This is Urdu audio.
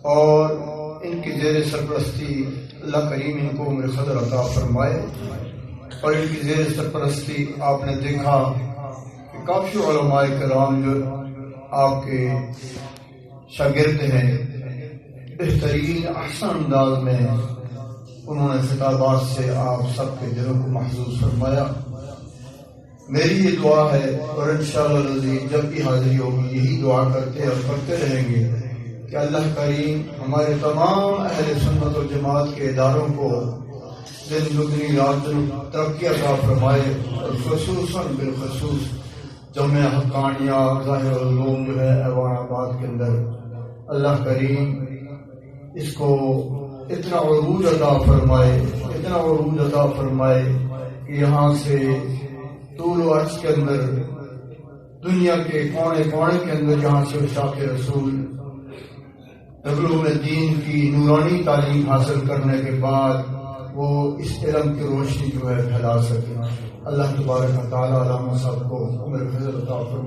اور ان کی زیر سرپرستی اللہ کریم ان کو عمر خضر عطا فرمائے، اور ان کی زیر سرپرستی آپ نے دیکھا کہ کافی علماء کرام جو آپ کے شاگرد ہیں بہترین احسن انداز میں انہوں نے خطابات سے آپ سب کے دلوں کو محظوظ فرمایا۔ میری یہ دعا ہے، اور انشاءاللہ العزیز جب بھی حاضری ہوگی یہی دعا کرتے اور کرتے رہیں گے کہ اللہ کریم ہمارے تمام اہلسنت و جماعت کے اداروں کو دن دگنی رات ترقی عطا فرمائے، اور خصوصاً بالخصوص جامعہ حقانیہ ظاہر العلوم جو ہے ایوان آباد کے اندر، اللہ کریم اس کو اتنا عروج عطا فرمائے، اتنا عروج عطا فرمائے کہ یہاں سے طول و عرض کے اندر دنیا کے کونے کونے کے اندر جہاں سے شاق رسول علوم دین کی نورانی تعلیم حاصل کرنے کے بعد وہ اس علم کی روشنی جو ہے پھیلا سکے۔ اللہ تبارک و تعالی علامہ صاحب کو عمر خضر عطا فرمائے۔